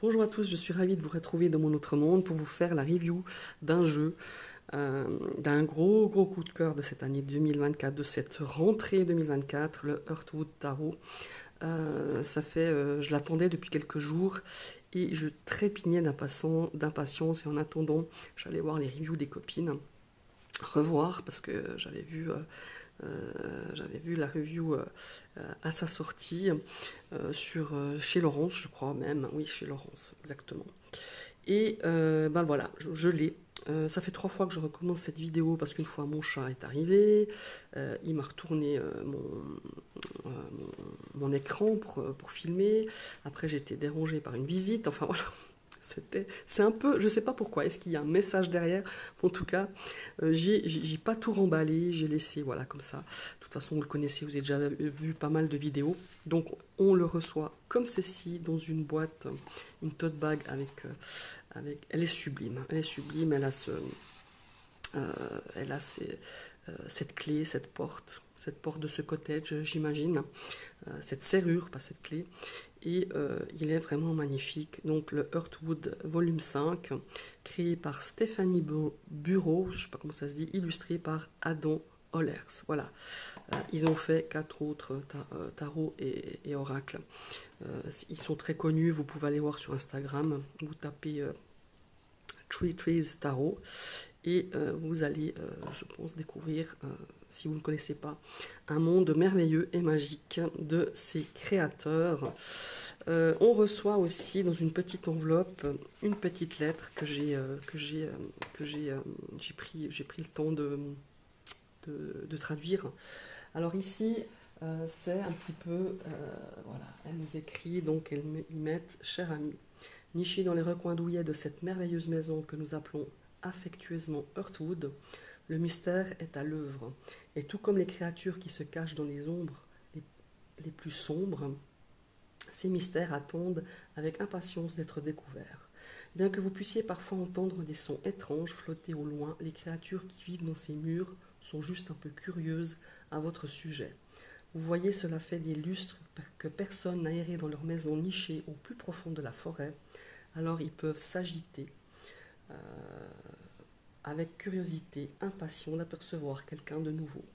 Bonjour à tous, je suis ravie de vous retrouver dans mon autre monde pour vous faire la review d'un jeu, d'un gros coup de cœur de cette année 2024, de cette rentrée 2024, le Heartwood Tarot. Je l'attendais depuis quelques jours et je trépignais d'impatience et en attendant, j'allais voir les reviews des copines, revoir parce que j'avais vu la review à sa sortie chez Laurence, je crois même. Oui, chez Laurence, exactement. Et ben voilà, je l'ai. Ça fait 3 fois que je recommence cette vidéo parce qu'une fois mon chat est arrivé, il m'a retourné mon écran pour filmer. Après, j'ai été dérangée par une visite. Enfin voilà, c'est un peu, je sais pas pourquoi. Est-ce qu'il y a un message derrière? En tout cas, j'ai pas tout remballé. J'ai laissé, voilà, comme ça. De toute façon, vous le connaissez, vous avez déjà vu pas mal de vidéos. Donc, on le reçoit comme ceci dans une boîte, une tote bag elle est sublime. Elle est sublime. Elle a cette clé, cette porte de ce cottage, j'imagine, cette serrure, pas cette clé. Et il est vraiment magnifique. Donc le Heartwood volume 5, créé par Stéphanie Bureau, je ne sais pas comment ça se dit, illustré par Adam Ollers. Voilà, ils ont fait 4 autres tarots et oracles. Ils sont très connus, vous pouvez aller voir sur Instagram, vous tapez Tree Trees Tarot et vous allez, je pense, découvrir, si vous ne connaissez pas, un monde merveilleux et magique de ses créateurs. On reçoit aussi dans une petite enveloppe une petite lettre j'ai pris le temps de traduire. Alors ici, c'est un petit peu, voilà, elle nous écrit, donc ils mettent: cher ami, niché dans les recoins douillets de cette merveilleuse maison que nous appelons affectueusement Heartwood, le mystère est à l'œuvre, et tout comme les créatures qui se cachent dans les ombres les plus sombres, ces mystères attendent avec impatience d'être découverts. Bien que vous puissiez parfois entendre des sons étranges flotter au loin, les créatures qui vivent dans ces murs sont juste un peu curieuses à votre sujet. Vous voyez, cela fait des lustres que personne n'a erré dans leur maison nichée au plus profond de la forêt, alors ils peuvent s'agiter avec curiosité, impatient d'apercevoir quelqu'un de nouveau.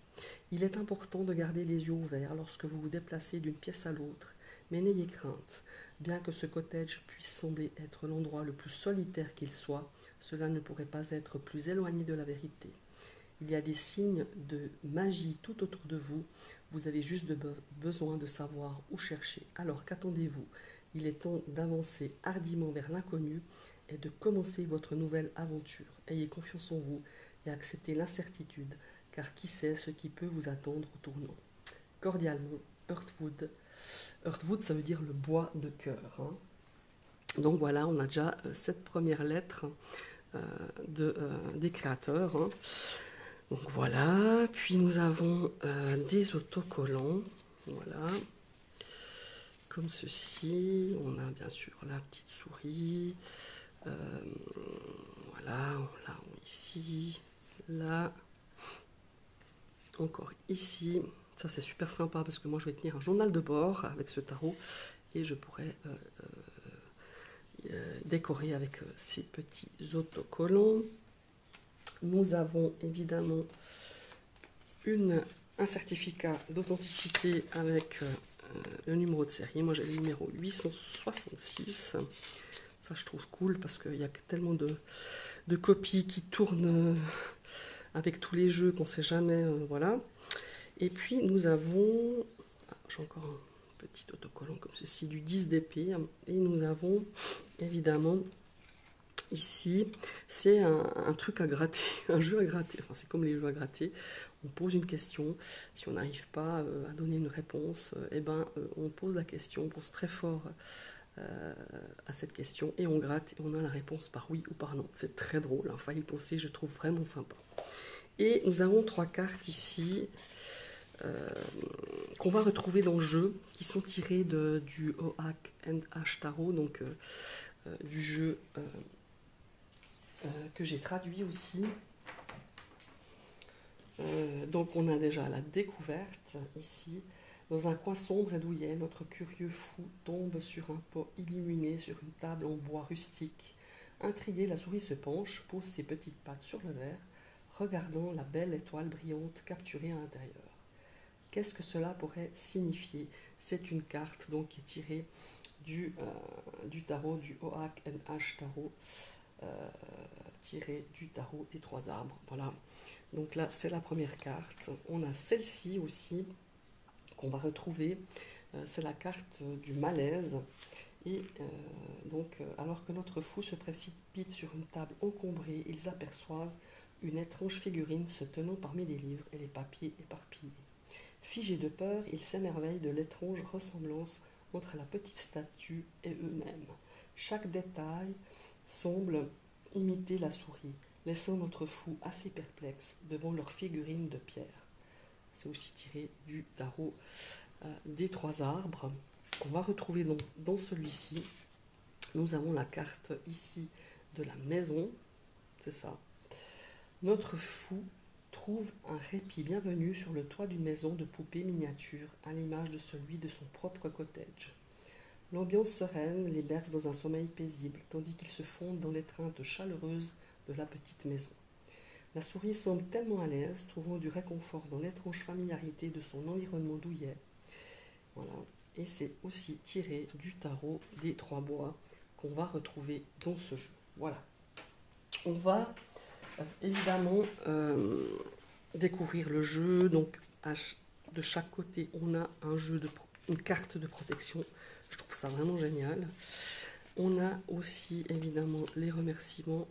Il est important de garder les yeux ouverts lorsque vous vous déplacez d'une pièce à l'autre, mais n'ayez crainte. Bien que ce cottage puisse sembler être l'endroit le plus solitaire qu'il soit, cela ne pourrait pas être plus éloigné de la vérité. Il y a des signes de magie tout autour de vous, vous avez juste besoin de savoir où chercher. Alors qu'attendez-vous? Il est temps d'avancer hardiment vers l'inconnu et de commencer votre nouvelle aventure. Ayez confiance en vous et acceptez l'incertitude, car qui sait ce qui peut vous attendre au tournant. Cordialement, Heartwood. Heartwood, ça veut dire le bois de cœur, hein. Donc voilà, on a déjà cette première lettre des créateurs, hein. Donc voilà, puis nous avons des autocollants, voilà, comme ceci. On a bien sûr la petite souris, voilà, là, ici, là, encore ici. Ça c'est super sympa parce que moi je vais tenir un journal de bord avec ce tarot et je pourrais décorer avec ces petits autocollants. Nous avons évidemment un certificat d'authenticité avec le numéro de série. Moi j'ai le numéro 866. Ça je trouve cool parce qu'il y a tellement de copies qui tournent avec tous les jeux qu'on ne sait jamais. Voilà. Et puis nous avons, j'ai encore un petit autocollant comme ceci, du 10 d'épée. Et nous avons évidemment ici, c'est un truc à gratter, un jeu à gratter. Enfin, c'est comme les jeux à gratter. On pose une question. Si on n'arrive pas à donner une réponse, on pose la question, on pense très fort à cette question et on gratte et on a la réponse par oui ou par non. C'est très drôle, hein, faut y penser, je trouve vraiment sympa. Et nous avons 3 cartes ici qu'on va retrouver dans le jeu, qui sont tirées du OAK and H Tarot, donc du jeu que j'ai traduit aussi. Donc on a déjà la découverte ici, Dans un coin sombre et douillet, notre curieux fou tombe sur un pot illuminé sur une table en bois rustique. Intriguée, la souris se penche, pose ses petites pattes sur le verre, regardant la belle étoile brillante capturée à l'intérieur. Qu'est-ce que cela pourrait signifier? C'est une carte donc qui est tirée du tarot du Oak and Ash tarot, tiré du tarot des trois arbres. Voilà. Donc là, c'est la première carte. On a celle-ci aussi qu'on va retrouver. C'est la carte du malaise. Et alors que notre fou se précipite sur une table encombrée, ils aperçoivent une étrange figurine se tenant parmi les livres et les papiers éparpillés. Figés de peur, ils s'émerveillent de l'étrange ressemblance entre la petite statue et eux-mêmes. Chaque détail semble imiter la souris, laissant notre fou assez perplexe devant leur figurine de pierre. C'est aussi tiré du tarot des trois arbres qu'on va retrouver dans celui-ci. Nous avons la carte ici de la maison, c'est ça. Notre fou trouve un répit bienvenu sur le toit d'une maison de poupée miniature, à l'image de celui de son propre cottage. L'ambiance sereine les berce dans un sommeil paisible, tandis qu'ils se fondent dans l'étreinte chaleureuse de la petite maison. La souris semble tellement à l'aise, trouvant du réconfort dans l'étrange familiarité de son environnement douillet. Voilà. Et c'est aussi tiré du tarot des trois bois qu'on va retrouver dans ce jeu. Voilà. On va évidemment découvrir le jeu. Donc de chaque côté, on a une carte de protection. Je trouve ça vraiment génial. On a aussi évidemment les remerciements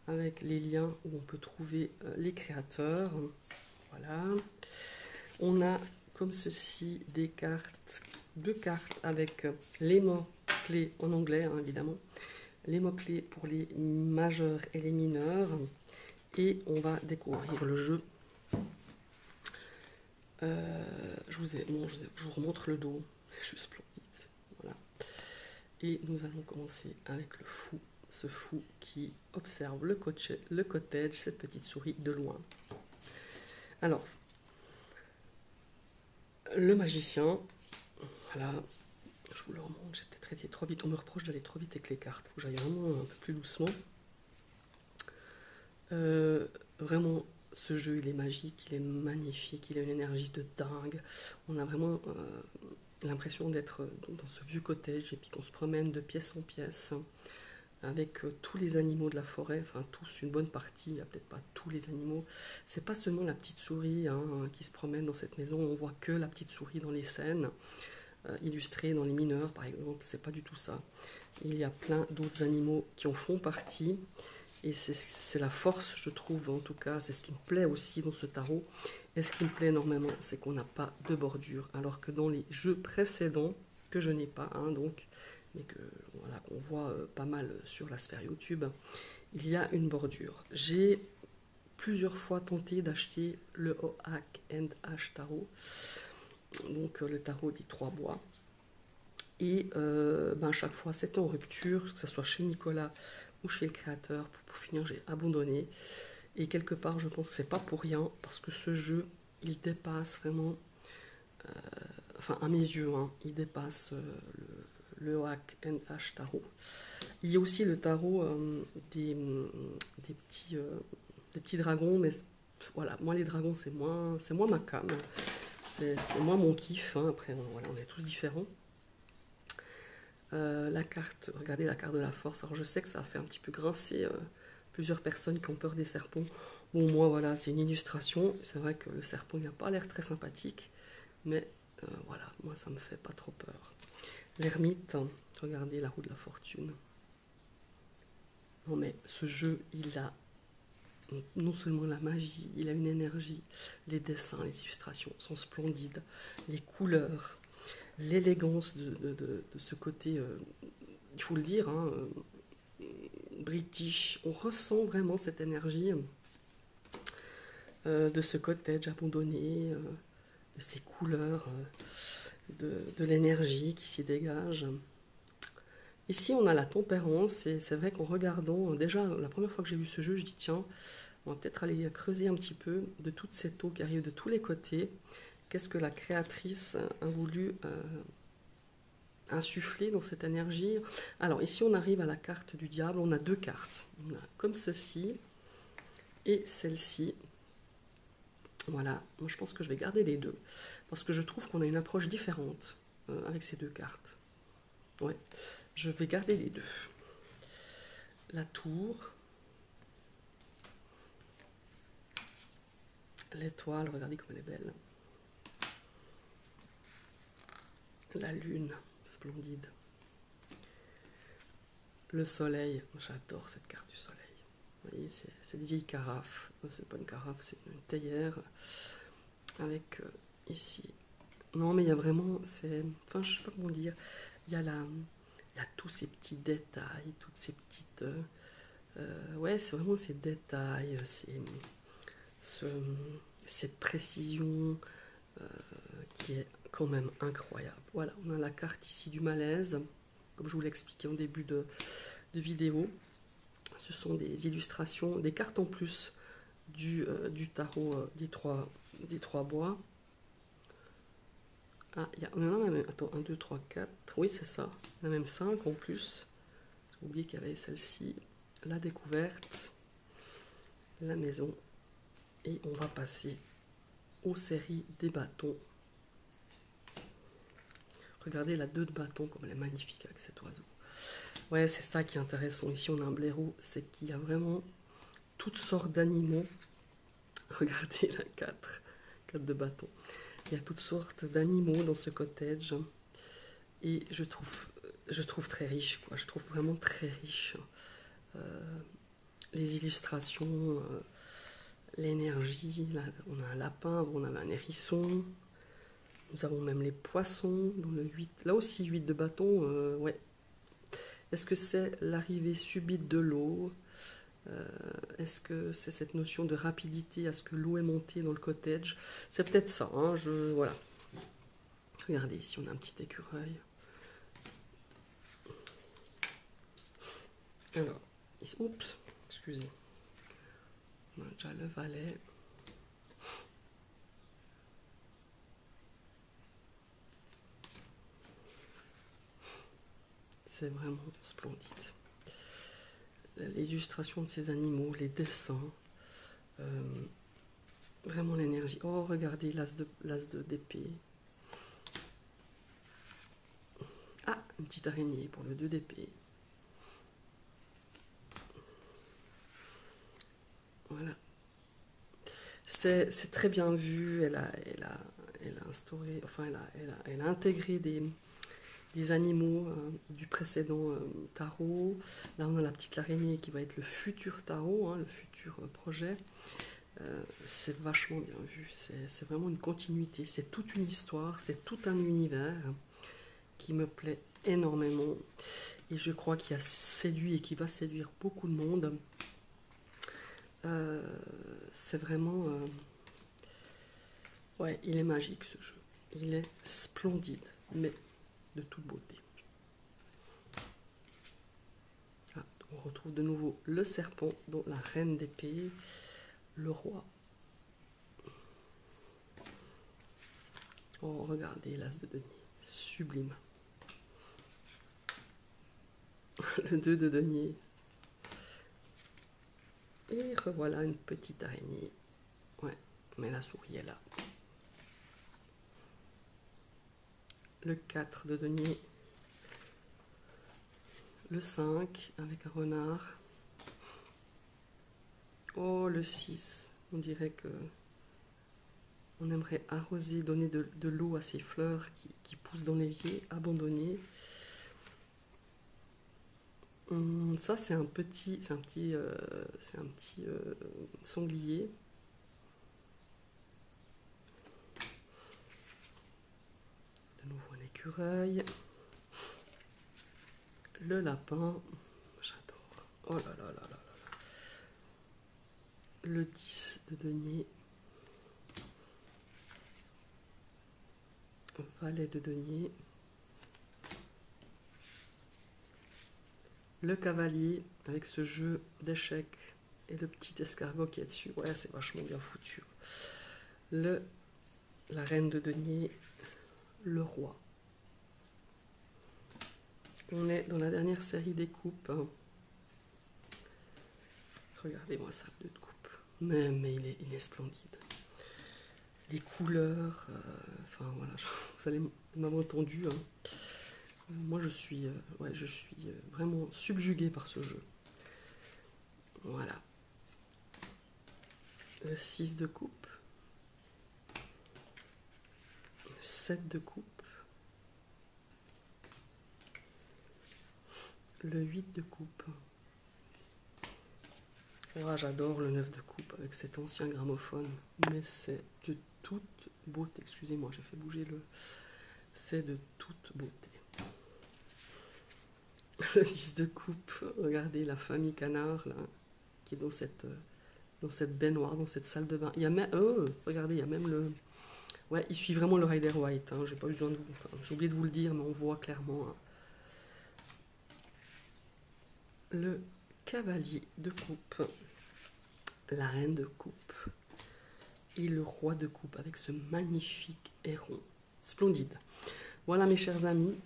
avec les liens où on peut trouver les créateurs. Voilà. On a comme ceci deux cartes avec les mots-clés en anglais, hein, évidemment. Les mots-clés pour les majeurs et les mineurs. Et on va découvrir le jeu. Je vous remontre le dos. Je suis splendide. Voilà. Et nous allons commencer avec le fou. Ce fou qui observe le cottage, cette petite souris de loin. Alors, le magicien, voilà, je vous le remonte, j'ai peut-être été trop vite, on me reproche d'aller trop vite avec les cartes, il faut que j'aille vraiment un peu plus doucement. Vraiment, ce jeu, il est magique, il est magnifique, il a une énergie de dingue. On a vraiment l'impression d'être dans ce vieux cottage et puis qu'on se promène de pièce en pièce avec tous les animaux de la forêt, enfin tous, une bonne partie, il n'y a peut-être pas tous les animaux. C'est pas seulement la petite souris qui se promène dans cette maison, on voit que la petite souris dans les scènes, illustrées dans les mineurs par exemple, c'est pas du tout ça. Il y a plein d'autres animaux qui en font partie, et c'est la force, je trouve, en tout cas, c'est ce qui me plaît aussi dans ce tarot. Et ce qui me plaît énormément, c'est qu'on n'a pas de bordure, alors que dans les jeux précédents, que je n'ai pas, donc, mais voilà, qu'on voit pas mal sur la sphère YouTube, il y a une bordure. J'ai plusieurs fois tenté d'acheter le Oak and Ash tarot, donc le tarot des trois bois. Et à chaque fois, c'est en rupture, que ce soit chez Nicolas ou chez le créateur. Pour finir, j'ai abandonné. Et quelque part, je pense que c'est pas pour rien, parce que ce jeu, il dépasse vraiment, enfin à mes yeux, il dépasse le Oak and Ash tarot. Il y a aussi le tarot des petits dragons, mais voilà, moi les dragons c'est moins ma came, c'est moins mon kiff, après voilà, on est tous différents. La carte, regardez la carte de la force, alors je sais que ça a fait un petit peu grincer plusieurs personnes qui ont peur des serpents. Bon, moi voilà, c'est une illustration, c'est vrai que le serpent il n'a pas l'air très sympathique, mais voilà, moi ça me fait pas trop peur. L'ermite, regardez la roue de la fortune. Non mais ce jeu, il a non seulement la magie, il a une énergie, les dessins, les illustrations sont splendides, les couleurs, l'élégance de ce côté, il faut le dire, british. On ressent vraiment cette énergie de ce cottage abandonné, de ces couleurs, de l'énergie qui s'y dégage. Ici, on a la tempérance, et c'est vrai qu'en regardant, déjà, la première fois que j'ai vu ce jeu, je dis tiens, on va peut-être aller creuser un petit peu de toute cette eau qui arrive de tous les côtés. qu'est-ce que la créatrice a voulu insuffler dans cette énergie. Alors ici on arrive à la carte du diable, on a deux cartes. On a comme ceci et celle-ci. Voilà, moi je pense que je vais garder les deux, parce que je trouve qu'on a une approche différente avec ces deux cartes. Ouais, je vais garder les deux. La tour, l'étoile, regardez comme elle est belle. La lune, splendide. Le soleil, j'adore cette carte du soleil. Vous voyez, c'est des vieilles carafes. C'est pas une carafe, c'est une théière. Avec ici. Non, mais il y a vraiment, enfin, je sais pas comment dire. Il y a tous ces petits détails, toutes ces petites. Ouais, c'est vraiment ces détails, cette précision qui est quand même incroyable. Voilà, on a la carte ici du malaise, comme je vous l'ai expliqué en début de vidéo. Ce sont des illustrations, des cartes en plus du tarot des trois bois. Ah, il y en a même, attends, 1, 2, 3, 4, oui c'est ça, il y en a même 5 en plus. J'ai oublié qu'il y avait celle-ci, la découverte, la maison, et on va passer aux séries des bâtons. Regardez la 2 de bâton, comme elle est magnifique avec cet oiseau. Ouais, c'est ça qui est intéressant. Ici, on a un blaireau, c'est qu'il y a vraiment toutes sortes d'animaux. Regardez la 4 de bâton. Il y a toutes sortes d'animaux dans ce cottage. Et je trouve très riche, quoi. Je trouve vraiment très riche. Les illustrations, l'énergie. On a un lapin, on a un hérisson. Nous avons même les poissons dans le 8. Là aussi, 8 de bâton, ouais. Est-ce que c'est l'arrivée subite de l'eau? Est-ce que c'est cette notion de rapidité à ce que l'eau est montée dans le cottage? C'est peut-être ça, hein, voilà. Regardez, ici on a un petit écureuil. Alors, oups, excusez. On a déjà le valet. C'est vraiment splendide. Les illustrations de ces animaux, les dessins, vraiment l'énergie. Oh, regardez l'as d'épée. Ah, une petite araignée pour le 2 d'épée. Voilà. C'est très bien vu. Elle a instauré, enfin, elle a intégré des animaux du précédent tarot. Là, on a la petite araignée qui va être le futur tarot, hein, le futur projet. C'est vachement bien vu. C'est vraiment une continuité. C'est toute une histoire, c'est tout un univers qui me plaît énormément. Et je crois qu'il a séduit et qui va séduire beaucoup de monde. C'est vraiment... ouais, il est magique ce jeu. Il est splendide, mais de toute beauté. Ah, on retrouve de nouveau le serpent, dont la reine d'épée, le roi. Oh, regardez l'as de denier, sublime. Le 2 de denier. Et revoilà une petite araignée. Ouais, mais la souris est là. Le 4 de denier. Le 5 avec un renard. Oh, le 6. On dirait que on aimerait arroser, donner de l'eau à ces fleurs qui poussent dans l'évier, abandonnées. Ça, c'est un petit sanglier. De nouveau un écureuil. Le lapin. J'adore. Oh là là là là là. Le 10 de denier. Valet de denier. Le cavalier avec ce jeu d'échecs et le petit escargot qui est dessus. Ouais, c'est vachement bien foutu. Le la reine de denier, le roi. On est dans la dernière série des coupes. Regardez-moi ça, de coupe. Mais il est splendide. Les couleurs, enfin voilà, vous allez m'avoir entendu. Hein. Moi, je suis vraiment subjuguée par ce jeu. Voilà. Le 6 de coupe. Le 7 de coupe. Le 8 de coupe. Ah, j'adore le 9 de coupe avec cet ancien gramophone. Mais c'est de toute beauté. Excusez-moi, j'ai fait bouger le... C'est de toute beauté. Le 10 de coupe. Regardez la famille Canard, là, qui est dans cette baignoire, dans cette salle de bain. Il y a même... Oh, regardez, il y a même le... Ouais, il suit vraiment le Rider White. Hein. J'ai pas besoin de vous... Enfin, j'ai oublié de vous le dire, mais on voit clairement... Hein. Le cavalier de coupe, la reine de coupe et le roi de coupe avec ce magnifique héron. Splendide. Voilà mes chers amis,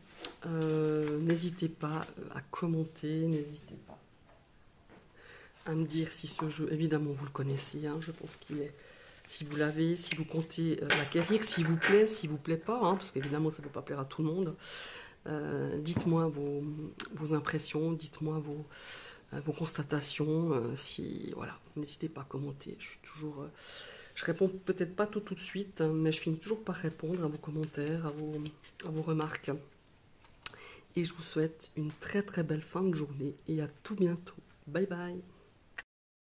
n'hésitez pas à commenter, n'hésitez pas à me dire si ce jeu, évidemment vous le connaissez, hein, je pense qu'il est, si vous l'avez, si vous comptez l'acquérir, s'il vous plaît pas, hein, parce qu'évidemment ça ne peut pas plaire à tout le monde. Dites-moi vos impressions, dites-moi vos constatations, si voilà, n'hésitez pas à commenter. Je suis toujours, je réponds peut-être pas tout de suite, hein, mais je finis toujours par répondre à vos commentaires, à vos remarques. Et je vous souhaite une très très belle fin de journée et à tout bientôt. Bye bye.